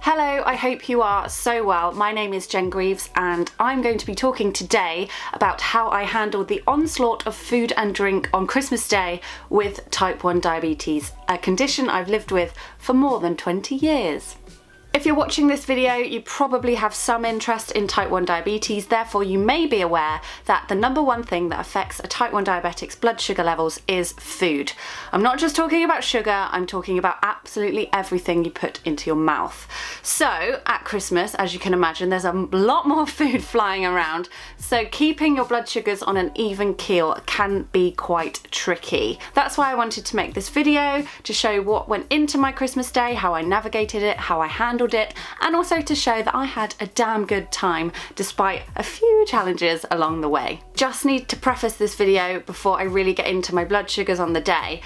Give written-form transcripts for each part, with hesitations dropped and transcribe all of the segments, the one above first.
Hello, I hope you are so well. My name is Jen Grieves and I'm going to be talking today about how I handled the onslaught of food and drink on Christmas Day with type 1 diabetes, a condition I've lived with for more than 20 years. If you're watching this video, you probably have some interest in type 1 diabetes, therefore you may be aware that the number one thing that affects a type 1 diabetic's blood sugar levels is food. I'm not just talking about sugar, I'm talking about absolutely everything you put into your mouth. So at Christmas, as you can imagine, there's a lot more food flying around, so keeping your blood sugars on an even keel can be quite tricky. That's why I wanted to make this video, to show what went into my Christmas day, how I navigated it, how I handled it, and also to show that I had a damn good time despite a few challenges along the way. Just need to preface this video before I really get into my blood sugars on the day.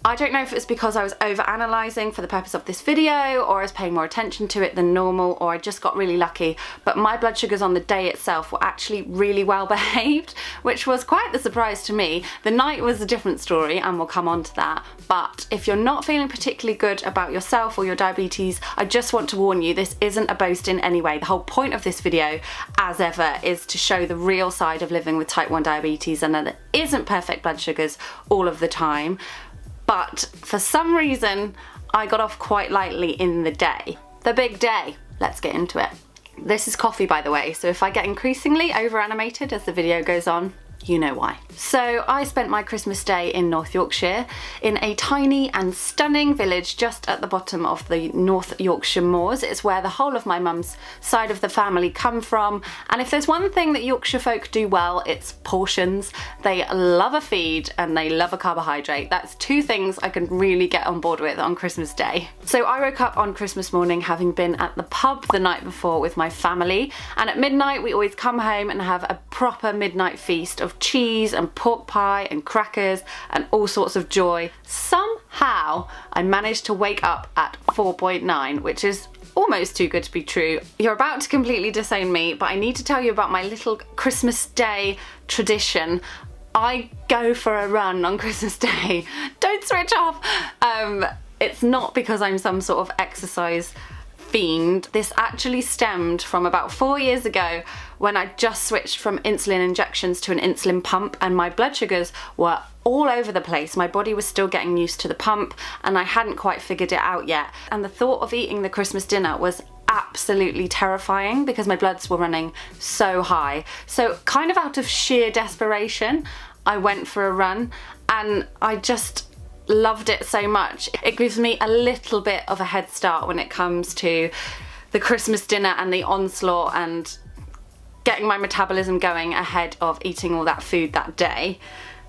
I don't know if it's because I was over-analysing for the purpose of this video, or I was paying more attention to it than normal, or I just got really lucky, but my blood sugars on the day itself were actually really well behaved, which was quite the surprise to me. The night was a different story, and we'll come on to that, but if you're not feeling particularly good about yourself or your diabetes, I just want to warn you, this isn't a boast in any way. The whole point of this video, as ever, is to show the real side of living with type 1 diabetes, and that it isn't perfect blood sugars all of the time. But for some reason, I got off quite lightly in the day. The big day. Let's get into it. This is coffee, by the way, so if I get increasingly over-animated as the video goes on, you know why. So I spent my Christmas Day in North Yorkshire, in a tiny and stunning village just at the bottom of the North Yorkshire moors. It's where the whole of my mum's side of the family come from, and if there's one thing that Yorkshire folk do well, it's portions. They love a feed and they love a carbohydrate. That's two things I can really get on board with on Christmas Day. So I woke up on Christmas morning having been at the pub the night before with my family, and at midnight we always come home and have a proper midnight feast of cheese and pork pie and crackers and all sorts of joy. Somehow I managed to wake up at 4.9, which is almost too good to be true. You're about to completely disown me, but I need to tell you about my little Christmas Day tradition. I go for a run on Christmas Day. Don't switch off. It's not because I'm some sort of exercise fiend. This actually stemmed from about 4 years ago when I just switched from insulin injections to an insulin pump, and my blood sugars were all over the place. My body was still getting used to the pump and I hadn't quite figured it out yet. And the thought of eating the Christmas dinner was absolutely terrifying because my bloods were running so high. So kind of out of sheer desperation, I went for a run, and I just loved it so much. It gives me a little bit of a head start when it comes to the Christmas dinner and the onslaught and getting my metabolism going ahead of eating all that food that day.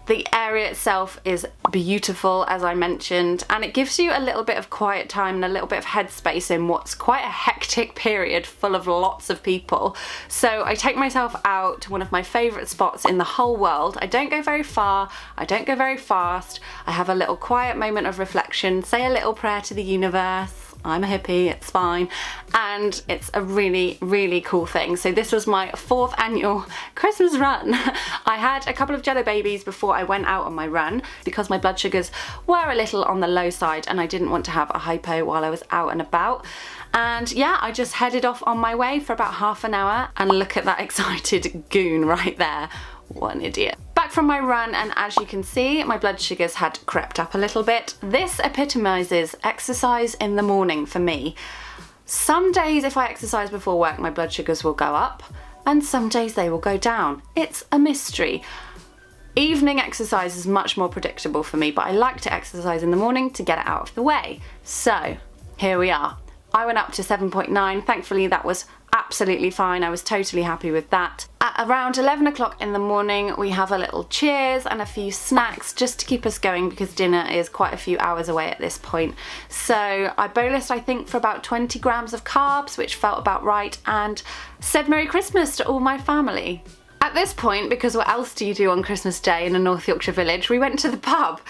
The area itself is beautiful, as I mentioned, and it gives you a little bit of quiet time and a little bit of headspace in what's quite a hectic period full of lots of people. So I take myself out to one of my favourite spots in the whole world. I don't go very far, I don't go very fast, I have a little quiet moment of reflection, say a little prayer to the universe. I'm a hippie, it's fine, and it's a really, really cool thing. So this was my 4th annual Christmas run. I had a couple of Jello babies before I went out on my run because my blood sugars were a little on the low side and I didn't want to have a hypo while I was out and about. And yeah, I just headed off on my way for about half an hour, and look at that excited goon right there. What an idiot. Back from my run, and as you can see, my blood sugars had crept up a little bit. This epitomises exercise in the morning for me. Some days if I exercise before work, my blood sugars will go up, and some days they will go down. It's a mystery. Evening exercise is much more predictable for me, but I like to exercise in the morning to get it out of the way. So here we are. I went up to 7.9. Thankfully that was absolutely fine. I was totally happy with that. At around 11 o'clock in the morning we have a little cheers and a few snacks just to keep us going because dinner is quite a few hours away at this point. So I bolused, I think, for about 20 grams of carbs, which felt about right, and said Merry Christmas to all my family. At this point, because what else do you do on Christmas Day in a North Yorkshire village, we went to the pub.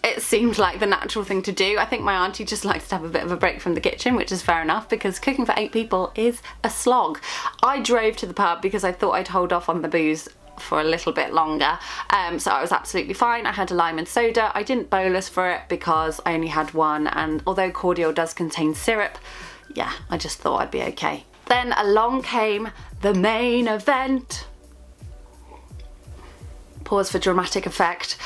It seemed like the natural thing to do. I think my auntie just likes to have a bit of a break from the kitchen, which is fair enough because cooking for 8 people is a slog. I drove to the pub because I thought I'd hold off on the booze for a little bit longer, so I was absolutely fine. I had a lime and soda. I didn't bolus for it because I only had one, and although cordial does contain syrup, yeah, I just thought I'd be okay. Then along came the main event. Pause for dramatic effect.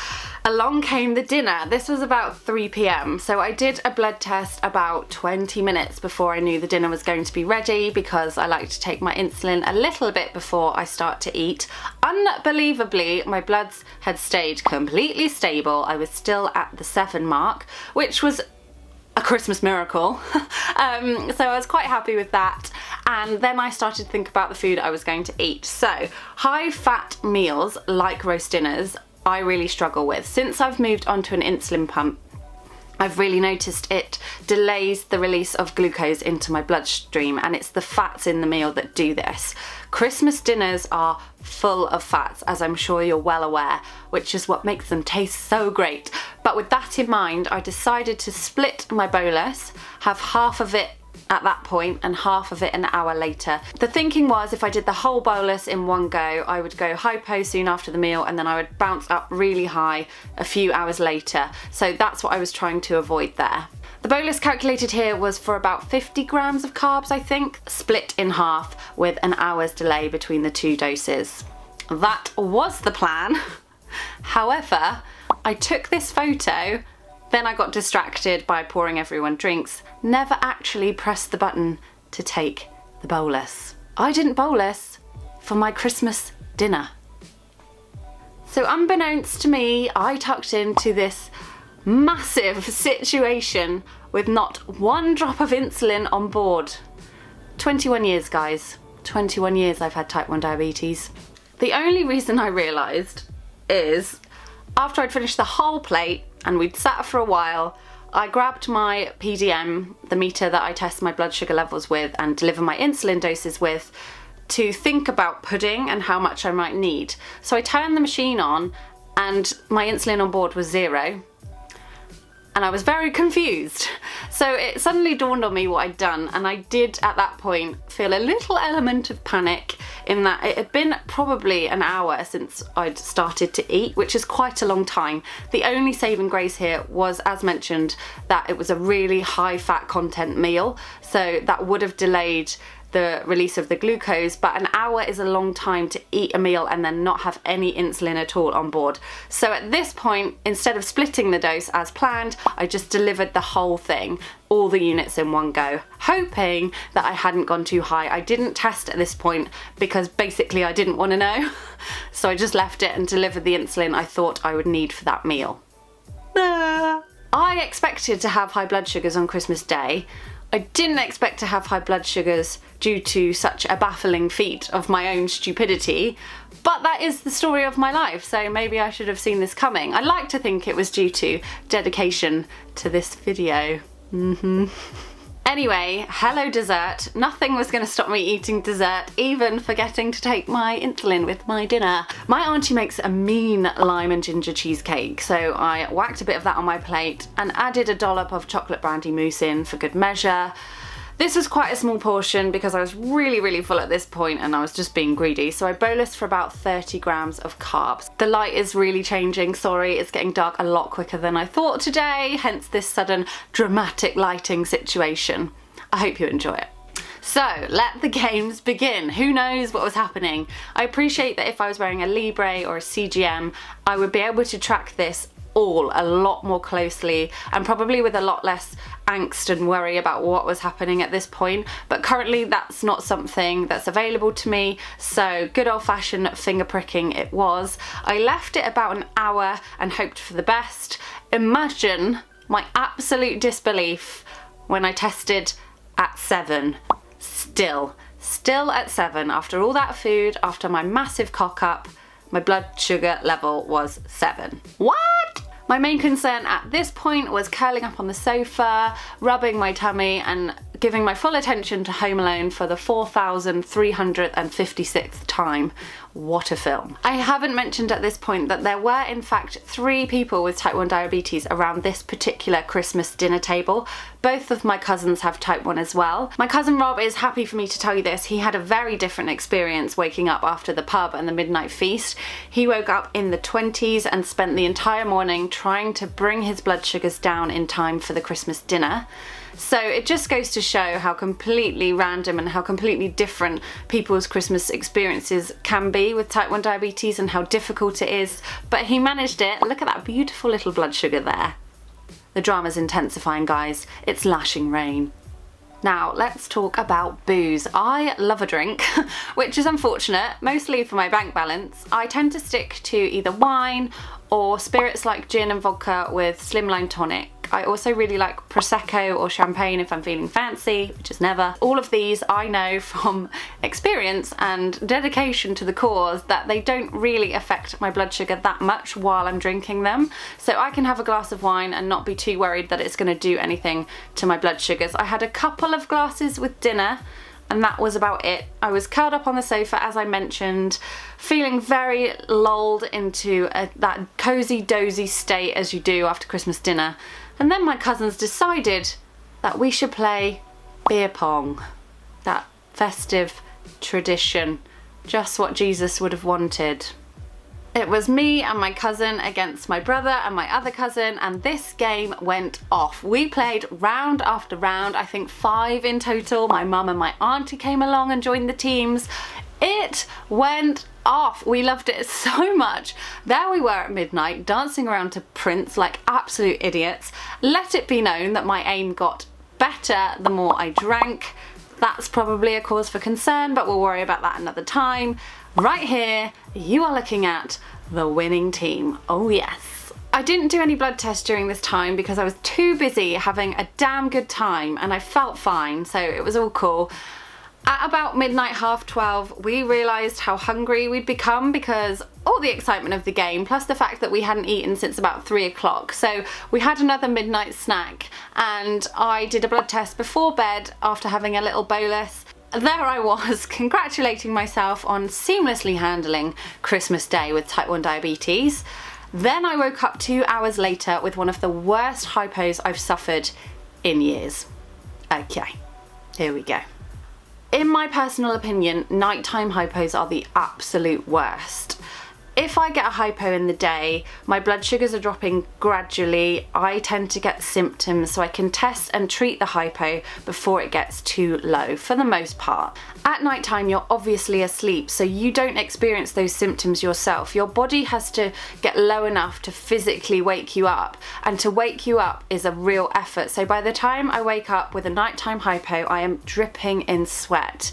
Along came the dinner. This was about 3 p.m. So I did a blood test about 20 minutes before I knew the dinner was going to be ready, because I like to take my insulin a little bit before I start to eat. Unbelievably, my bloods had stayed completely stable. I was still at the 7 mark, which was a Christmas miracle. So I was quite happy with that. And then I started to think about the food I was going to eat. So high fat meals like roast dinners I really struggle with. Since I've moved onto an insulin pump, I've really noticed it delays the release of glucose into my bloodstream, and it's the fats in the meal that do this. Christmas dinners are full of fats, as I'm sure you're well aware, which is what makes them taste so great. But with that in mind, I decided to split my bolus, have half of it at that point and half of it an hour later. The thinking was, if I did the whole bolus in one go, I would go hypo soon after the meal, and then I would bounce up really high a few hours later. So that's what I was trying to avoid there. The bolus calculated here was for about 50 grams of carbs, I think, split in half with an hour's delay between the 2 doses. That was the plan. However, I took this photo, then I got distracted by pouring everyone drinks, never actually pressed the button to take the bolus. I didn't bolus for my Christmas dinner. So unbeknownst to me, I tucked into this massive situation with not one drop of insulin on board. 21 years, guys. 21 years I've had type 1 diabetes. The only reason I realised is after I'd finished the whole plate and we'd sat for a while, I grabbed my PDM, the meter that I test my blood sugar levels with and deliver my insulin doses with, to think about pudding and how much I might need. So I turned the machine on and my insulin on board was 0. And I was very confused. So it suddenly dawned on me what I'd done, and I did at that point feel a little element of panic in that it had been probably an hour since I'd started to eat, which is quite a long time. The only saving grace here was, as mentioned, that it was a really high fat content meal, so that would have delayed the release of the glucose, but an hour is a long time to eat a meal and then not have any insulin at all on board. So at this point, instead of splitting the dose as planned, I just delivered the whole thing, all the units in one go, hoping that I hadn't gone too high. I didn't test at this point because basically I didn't want to know. So I just left it and delivered the insulin I thought I would need for that meal. I expected to have high blood sugars on Christmas Day. I didn't expect to have high blood sugars due to such a baffling feat of my own stupidity, but that is the story of my life, so maybe I should have seen this coming. I like to think it was due to dedication to this video. Anyway, hello dessert. Nothing was going to stop me eating dessert, even forgetting to take my insulin with my dinner. My auntie makes a mean lime and ginger cheesecake, so I whacked a bit of that on my plate and added a dollop of chocolate brandy mousse in for good measure. This was quite a small portion because I was really full at this point and I was just being greedy, so I bolused for about 30 grams of carbs. The light is really changing, sorry, it's getting dark a lot quicker than I thought today, hence this sudden dramatic lighting situation. I hope you enjoy it. So, let the games begin. Who knows what was happening? I appreciate that if I was wearing a Libre or a CGM, I would be able to track this all a lot more closely and probably with a lot less angst and worry about what was happening at this point, but currently that's not something that's available to me, so good old-fashioned finger pricking it was. I left it about an hour and hoped for the best. Imagine my absolute disbelief when I tested at 7. Still at 7, after all that food, after my massive cock up, my blood sugar level was 7. What? My main concern at this point was curling up on the sofa, rubbing my tummy and giving my full attention to Home Alone for the 4,356th time. what a film. I haven't mentioned at this point that there were in fact 3 people with type 1 diabetes around this particular Christmas dinner table. Both of my cousins have type 1 as well. My cousin Rob is happy for me to tell you this. He had a very different experience waking up after the pub and the midnight feast. He woke up in the 20s and spent the entire morning trying to bring his blood sugars down in time for the Christmas dinner. So it just goes to show how completely random and how completely different people's Christmas experiences can be with type 1 diabetes and how difficult it is. But he managed it. Look at that beautiful little blood sugar there. The drama's intensifying, guys. It's lashing rain. Now, let's talk about booze. I love a drink, which is unfortunate, mostly for my bank balance. I tend to stick to either wine or spirits like gin and vodka with slimline tonic. I also really like Prosecco or champagne if I'm feeling fancy, which is never. All of these I know from experience and dedication to the cause that they don't really affect my blood sugar that much while I'm drinking them. So I can have a glass of wine and not be too worried that it's going to do anything to my blood sugars. I had a couple of glasses with dinner and that was about it. I was curled up on the sofa, as I mentioned, feeling very lulled into that cozy dozy state as you do after Christmas dinner. And then my cousins decided that we should play beer pong, that festive tradition, just what Jesus would have wanted. It was me and my cousin against my brother and my other cousin, and this game went off. We played round after round, I think 5 in total. My mum and my auntie came along and joined the teams. It went off. We loved it so much. There we were at midnight dancing around to Prince like absolute idiots. Let it be known that my aim got better the more I drank. That's probably a cause for concern, but we'll worry about that another time. Right here, you are looking at the winning team. Oh yes. I didn't do any blood tests during this time because I was too busy having a damn good time and I felt fine, so it was all cool. At about midnight, 12:30, we realised how hungry we'd become because all the excitement of the game, plus the fact that we hadn't eaten since about 3 o'clock. So we had another midnight snack and I did a blood test before bed after having a little bolus. There I was, congratulating myself on seamlessly handling Christmas Day with type 1 diabetes. Then I woke up 2 hours later with one of the worst hypos I've suffered in years. Okay, here we go. In my personal opinion, nighttime hypos are the absolute worst. If I get a hypo in the day, my blood sugars are dropping gradually. I tend to get symptoms, so I can test and treat the hypo before it gets too low, for the most part. At night time, you're obviously asleep, so you don't experience those symptoms yourself. Your body has to get low enough to physically wake you up, and to wake you up is a real effort. So by the time I wake up with a nighttime hypo, I am dripping in sweat.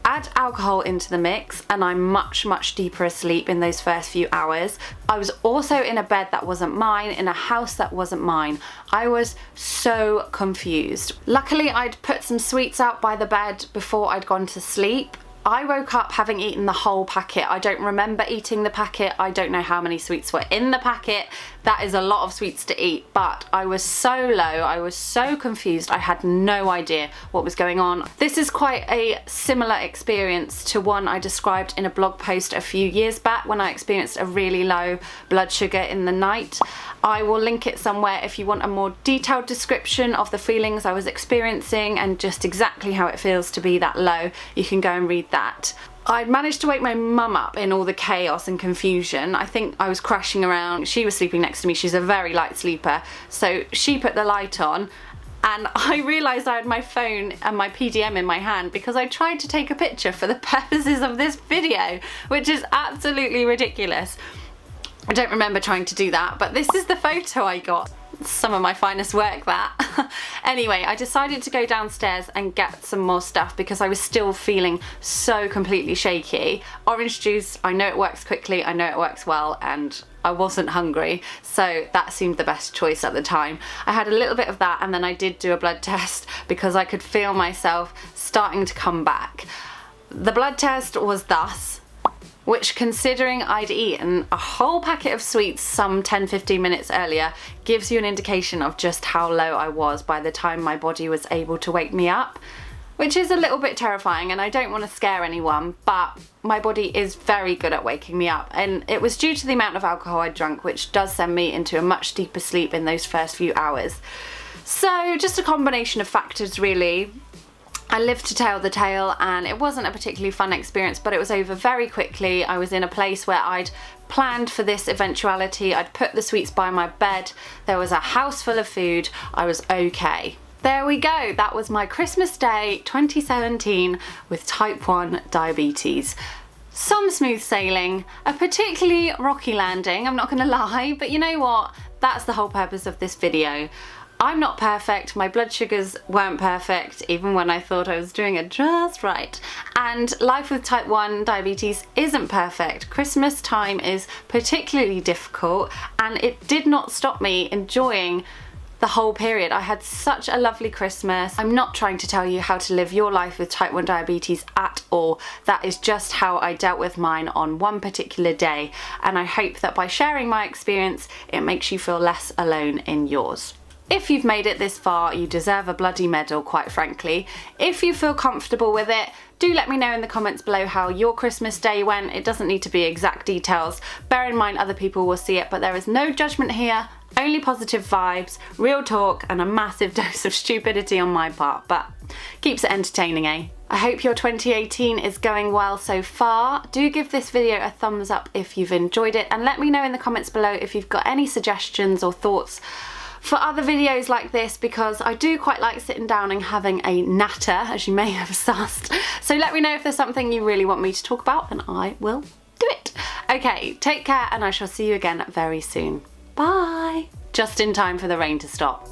Add alcohol into the mix and I'm much deeper asleep in those first few hours. I was also in a bed that wasn't mine, in a house that wasn't mine. I was so confused. Luckily, I'd put some sweets out by the bed before I'd gone to sleep. I woke up having eaten the whole packet. I don't remember eating the packet. I don't know how many sweets were in the packet. That is a lot of sweets to eat, but I was so low, I was so confused, I had no idea what was going on. This is quite a similar experience to one I described in a blog post a few years back when I experienced a really low blood sugar in the night. I will link it somewhere if you want a more detailed description of the feelings I was experiencing and just exactly how it feels to be that low. You can go and read that. I managed to wake my mum up in all the chaos and confusion. I think I was crashing around. She was sleeping next to me. She's a very light sleeper. So she put the light on and I realised I had my phone and my PDM in my hand because I tried to take a picture for the purposes of this video, which is absolutely ridiculous. I don't remember trying to do that, but this is the photo I got. Some of my finest work, that. Anyway, I decided to go downstairs and get some more stuff because I was still feeling so completely shaky. Orange juice, I know it works quickly, I know it works well, and I wasn't hungry, so that seemed the best choice at the time. I had a little bit of that and then I did do a blood test because I could feel myself starting to come back. The blood test was thus, which, considering I'd eaten a whole packet of sweets some 10-15 minutes earlier, gives you an indication of just how low I was by the time my body was able to wake me up. which is a little bit terrifying, and I don't want to scare anyone, but my body is very good at waking me up, and it was due to the amount of alcohol I drank, which does send me into a much deeper sleep in those first few hours. So just a combination of factors really. I lived to tell the tale, and it wasn't a particularly fun experience, but it was over very quickly. I was in a place where I'd planned for this eventuality. I'd put the sweets by my bed. There was a house full of food. I was okay. There we go. That was my Christmas Day 2017 with type 1 diabetes. Some smooth sailing, a particularly rocky landing, I'm not gonna lie, but you know what? That's the whole purpose of this video. I'm not perfect, my blood sugars weren't perfect, even when I thought I was doing it just right. And life with type 1 diabetes isn't perfect. Christmas time is particularly difficult, and it did not stop me enjoying the whole period. I had such a lovely Christmas. I'm not trying to tell you how to live your life with type 1 diabetes at all. That is just how I dealt with mine on one particular day, and I hope that by sharing my experience, it makes you feel less alone in yours. If you've made it this far, you deserve a bloody medal, quite frankly. If you feel comfortable with it, do let me know in the comments below how your Christmas day went. It doesn't need to be exact details. Bear in mind other people will see it, but there is no judgment here, only positive vibes, real talk, and a massive dose of stupidity on my part, but keeps it entertaining, eh? I hope your 2018 is going well so far. Do give this video a thumbs up if you've enjoyed it, and let me know in the comments below if you've got any suggestions or thoughts for other videos like this, because I do quite like sitting down and having a natter, as you may have sussed. So let me know if there's something you really want me to talk about, and I will do it. Okay, take care, and I shall see you again very soon. Bye! Just in time for the rain to stop.